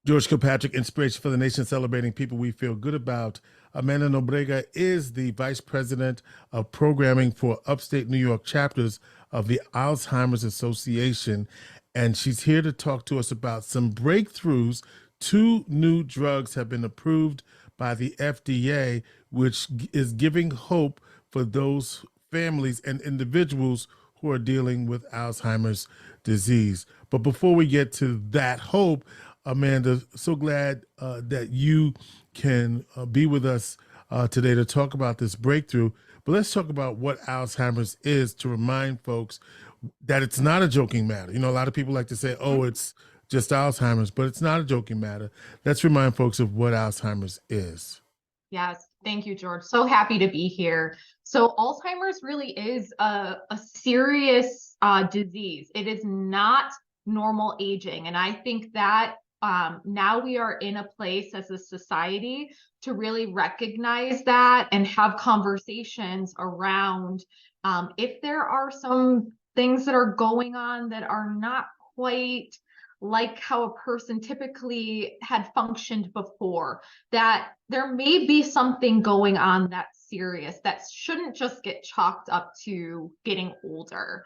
George Kilpatrick Inspiration for the Nation, celebrating people we feel good about. Amanda Nobrega is the Vice President of Programming for Upstate New York chapters of the Alzheimer's Association, and she's here to talk to us about some breakthroughs. 2 new drugs have been approved by the FDA, which is giving hope for those families and individuals who are dealing with Alzheimer's disease. But before we get to that hope, Amanda, so glad that you can be with us today to talk about this breakthrough. But let's talk about what Alzheimer's is, to remind folks that it's not a joking matter. You know, a lot of people like to say, oh, it's just Alzheimer's, but it's not a joking matter. Let's remind folks of what Alzheimer's is. Yes, thank you, George. So happy to be here. So Alzheimer's really is a serious disease. It is not normal aging. And I think that now we are in a place as a society to really recognize that and have conversations around if there are some things that are going on that are not quite like how a person typically had functioned before, that there may be something going on that's serious that shouldn't just get chalked up to getting older.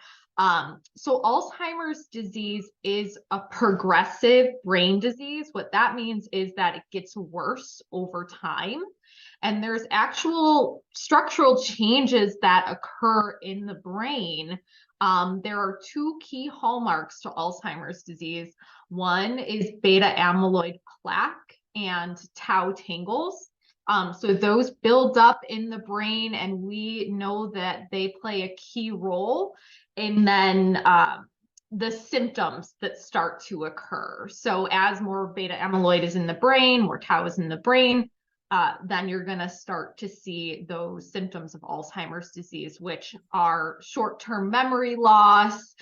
So Alzheimer's disease is a progressive brain disease. What that means is that it gets worse over time. And there's actual structural changes that occur in the brain. There are 2 key hallmarks to Alzheimer's disease. One is beta amyloid plaque and tau tangles. So those build up in the brain, and we know that they play a key role in then the symptoms that start to occur. So as more beta amyloid is in the brain, more tau is in the brain, then you're going to start to see those symptoms of Alzheimer's disease, which are short-term memory loss,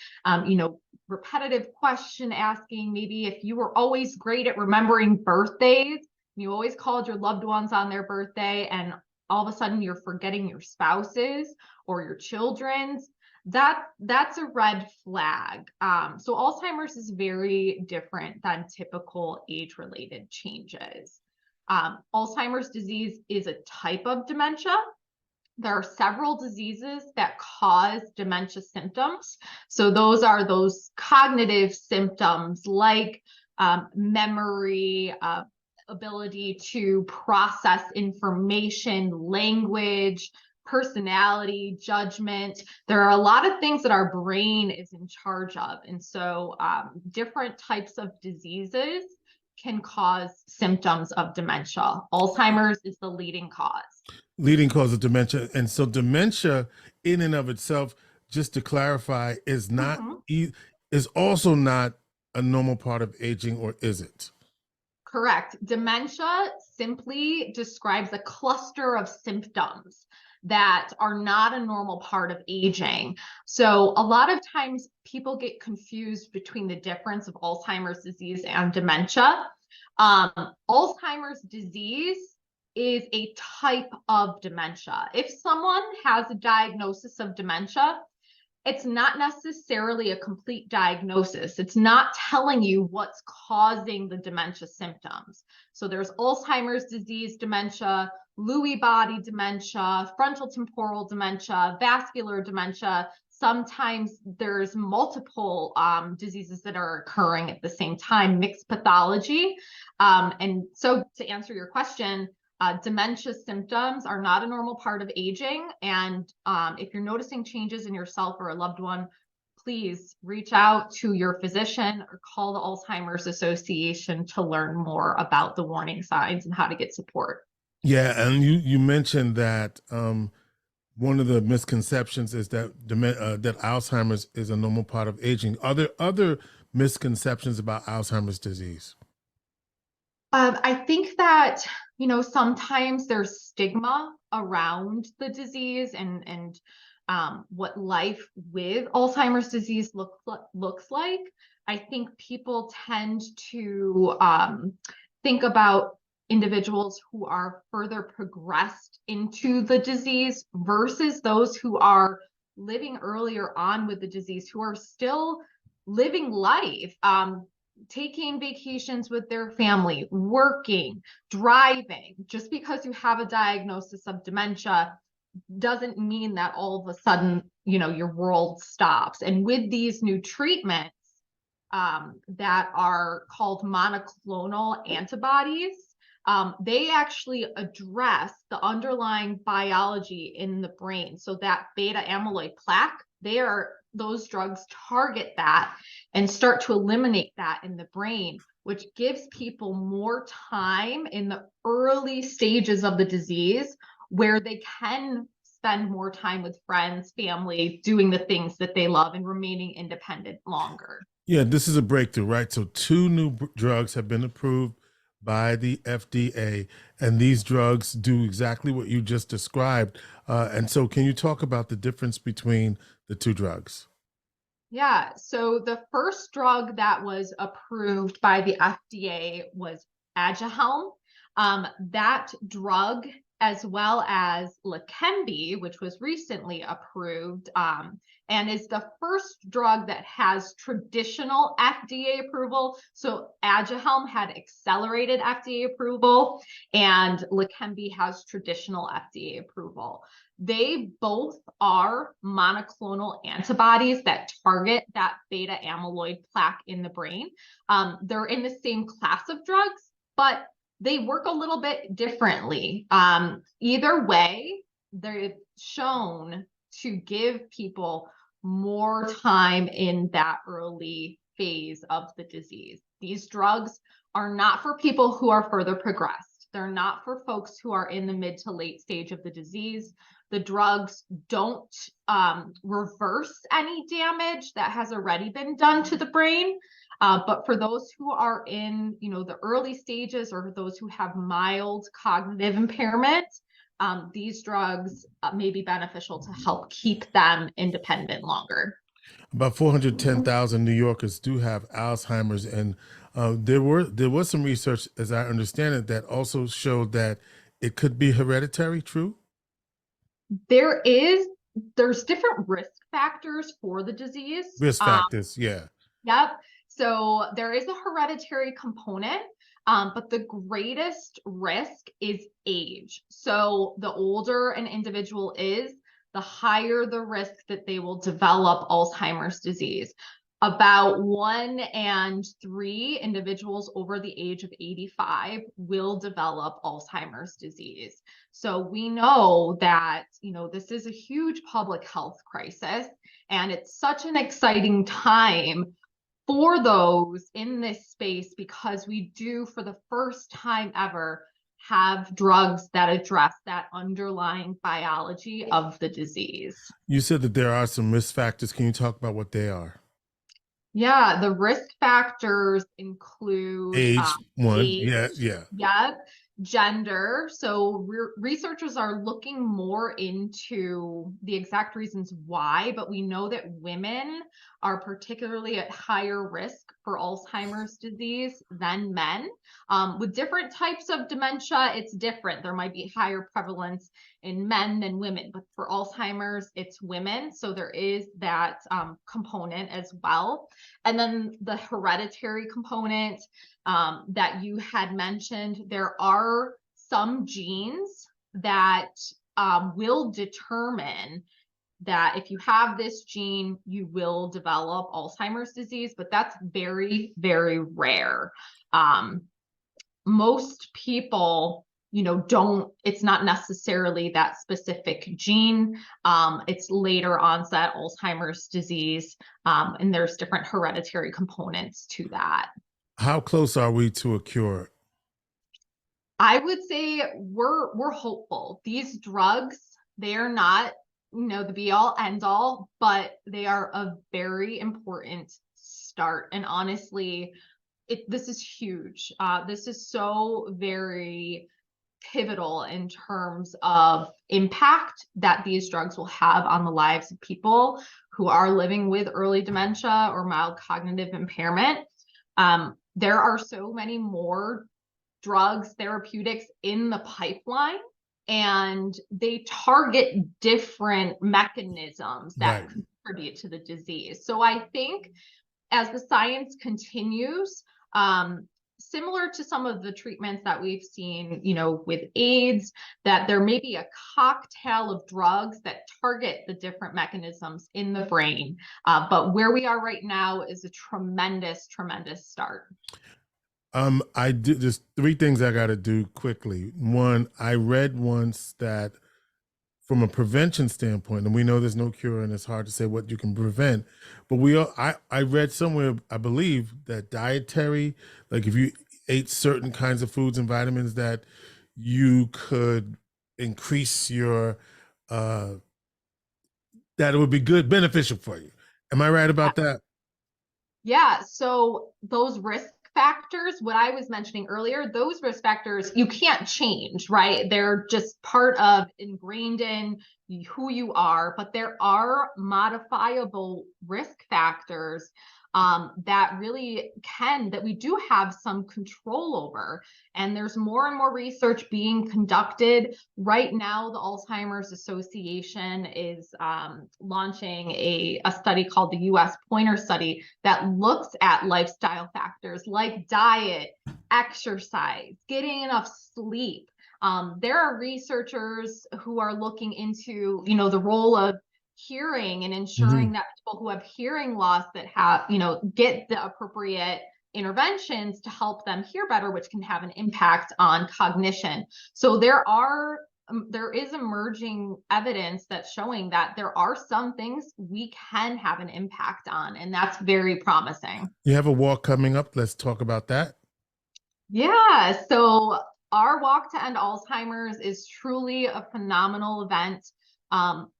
repetitive question asking. Maybe if you were always great at remembering birthdays, you always called your loved ones on their birthday, and all of a sudden you're forgetting your spouse's or your children's, that's a red flag. So Alzheimer's is very different than typical age-related changes. Alzheimer's disease is a type of dementia. There are several diseases that cause dementia symptoms. So those are those cognitive symptoms like memory, ability to process information, language, personality, judgment. There are a lot of things that our brain is in charge of. And so different types of diseases can cause symptoms of dementia. Alzheimer's is the leading cause. Leading cause of dementia. And so dementia in and of itself, just to clarify, is not is also not a normal part of aging, or is it? Correct. Dementia simply describes a cluster of symptoms that are not a normal part of aging. So a lot of times people get confused between the difference of Alzheimer's disease and dementia. Alzheimer's disease is a type of dementia. If someone has a diagnosis of dementia, it's not necessarily a complete diagnosis. It's not telling you what's causing the dementia symptoms. So there's Alzheimer's disease dementia, Lewy body dementia, frontal temporal dementia, vascular dementia. Sometimes there's multiple diseases that are occurring at the same time, mixed pathology. And so to answer your question, dementia symptoms are not a normal part of aging. And if you're noticing changes in yourself or a loved one, please reach out to your physician or call the Alzheimer's Association to learn more about the warning signs and how to get support. Yeah, and you mentioned that one of the misconceptions is that that Alzheimer's is a normal part of aging. Are there other misconceptions about Alzheimer's disease? I think that, sometimes there's stigma around the disease and what life with Alzheimer's disease looks like. I think people tend to think about individuals who are further progressed into the disease versus those who are living earlier on with the disease, who are still living life. taking vacations with their family, working, driving. Just because you have a diagnosis of dementia doesn't mean that all of a sudden, your world stops. And with these new treatments that are called monoclonal antibodies, they actually address the underlying biology in the brain. So that beta amyloid plaque, those drugs target that and start to eliminate that in the brain, which gives people more time in the early stages of the disease where they can spend more time with friends, family, doing the things that they love and remaining independent longer. Yeah, this is a breakthrough, right? So two new drugs have been approved by the FDA, and these drugs do exactly what you just described. And so can you talk about the difference between the two drugs? Yeah, so the first drug that was approved by the FDA was Aduhelm. That drug, as well as Leqembi, which was recently approved, and is the first drug that has traditional FDA approval. So Aduhelm had accelerated FDA approval, and Leqembi has traditional FDA approval. They both are monoclonal antibodies that target that beta amyloid plaque in the brain. They're in the same class of drugs, but they work a little bit differently. Either way, they're shown to give people more time in that early phase of the disease. These drugs are not for people who are further progressed. They're not for folks who are in the mid to late stage of the disease. The drugs don't reverse any damage that has already been done to the brain. But for those who are in, the early stages or those who have mild cognitive impairment, these drugs may be beneficial to help keep them independent longer. About 410,000 New Yorkers do have Alzheimer's, and there was some research, as I understand it, that also showed that it could be hereditary. True? There's different risk factors for the disease. Risk factors, yeah. Yep. So there is a hereditary component, but the greatest risk is age. So the older an individual is, the higher the risk that they will develop Alzheimer's disease. About 1 in 3 individuals over the age of 85 will develop Alzheimer's disease. So we know that, this is a huge public health crisis, and it's such an exciting time for those in this space because we do, for the first time ever, have drugs that address that underlying biology of the disease. You said that there are some risk factors. Can you talk about what they are? Yeah, the risk factors include Age, one. age, Yeah. gender. So researchers are looking more into the exact reasons why, but we know that women are particularly at higher risk for Alzheimer's disease than men. With different types of dementia, it's different. There might be higher prevalence in men than women, but for Alzheimer's, it's women. So there is that component as well. And then the hereditary component that you had mentioned, there are some genes that will determine that if you have this gene, you will develop Alzheimer's disease, but that's very, very rare. Most people, it's not necessarily that specific gene. It's later onset Alzheimer's disease, and there's different hereditary components to that. How close are we to a cure? I would say we're hopeful. These drugs, they are not, the be all end all, but they are a very important start. And honestly, this is huge. This is so very pivotal in terms of impact that these drugs will have on the lives of people who are living with early dementia or mild cognitive impairment. There are so many more drugs, therapeutics in the pipeline, and they target different mechanisms that contribute to the disease. So I think as the science continues, similar to some of the treatments that we've seen, with AIDS, that there may be a cocktail of drugs that target the different mechanisms in the brain. But where we are right now is a tremendous, tremendous start. I do just three things I got to do quickly. One, I read once that from a prevention standpoint, and we know there's no cure and it's hard to say what you can prevent, but I read somewhere, I believe, that dietary, like if you ate certain kinds of foods and vitamins, that you could increase your, that it would be beneficial for you. Am I right about that? Yeah, so those risk factors, what I was mentioning earlier, those risk factors you can't change, right? They're just part of ingrained in who you are, but there are modifiable risk factors that we do have some control over. And there's more and more research being conducted. Right now, the Alzheimer's Association is launching a study called the US Pointer Study that looks at lifestyle factors like diet, exercise, getting enough sleep. There are researchers who are looking into, the role of hearing and ensuring that people who have hearing loss that have, get the appropriate interventions to help them hear better, which can have an impact on cognition. So there is emerging evidence that's showing that there are some things we can have an impact on, and that's very promising. You have a walk coming up. Let's talk about that. Yeah, so our Walk to End Alzheimer's is truly a phenomenal event.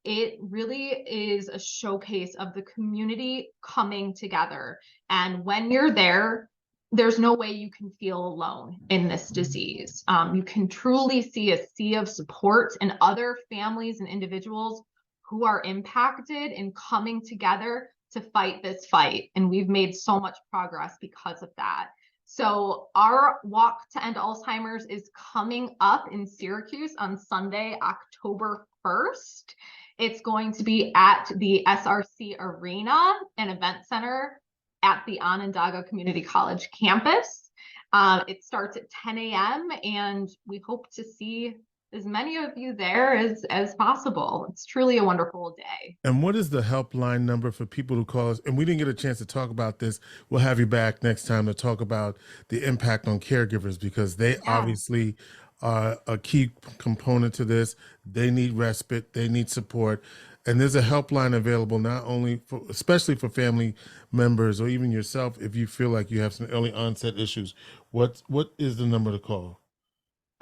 It really is a showcase of the community coming together. And when you're there, there's no way you can feel alone in this disease. You can truly see a sea of support and other families and individuals who are impacted and coming together to fight this fight. And we've made so much progress because of that. So our Walk to End Alzheimer's is coming up in Syracuse on Sunday, October 1st. It's going to be at the SRC Arena and Event Center at the Onondaga Community College campus. It starts at 10 a.m. and we hope to see as many of you there as possible. It's truly a wonderful day. And what is the helpline number for people who call us? And we didn't get a chance to talk about this. We'll have you back next time to talk about the impact on caregivers, because they obviously are a key component to this. They need respite, they need support. And there's a helpline available not only for, especially for family members or even yourself, if you feel like you have some early onset issues. What is the number to call?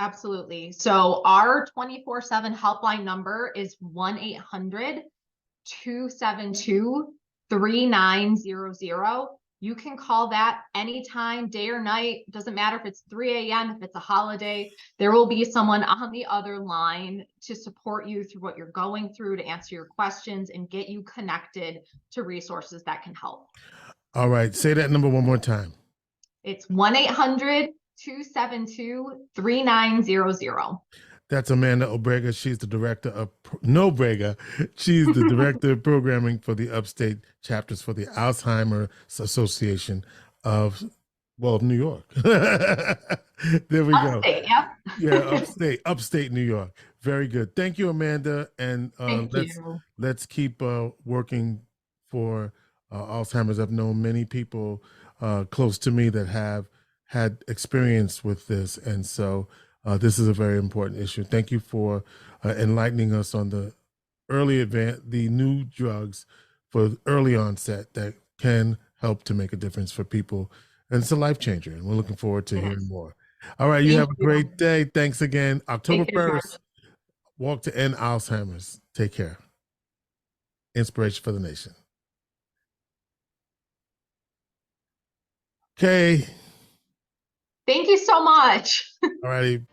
Absolutely. So our 24/7 helpline number is 1-800-272-3900. You can call that anytime, day or night. Doesn't matter if it's 3 a.m., if it's a holiday. There will be someone on the other line to support you through what you're going through, to answer your questions and get you connected to resources that can help. All right. Say that number one more time. It's 1-800-272-3900. That's Amanda Nobrega. She's the director of Nobrega. She's the director of programming for the upstate chapters for the Alzheimer Association of New York. There we go. Yep. Yeah, upstate New York. Very good. Thank you, Amanda. And let's keep working for Alzheimer's. I've known many people close to me that have had experience with this, and so this is a very important issue. Thank you for enlightening us on the the new drugs for early onset that can help to make a difference for people. And it's a life changer, and we're looking forward to hearing more. All right, you have a great day. Thanks again. October 1st, Walk to End Alzheimer's. Take care. Inspiration for the nation. Okay. Thank you so much. All righty.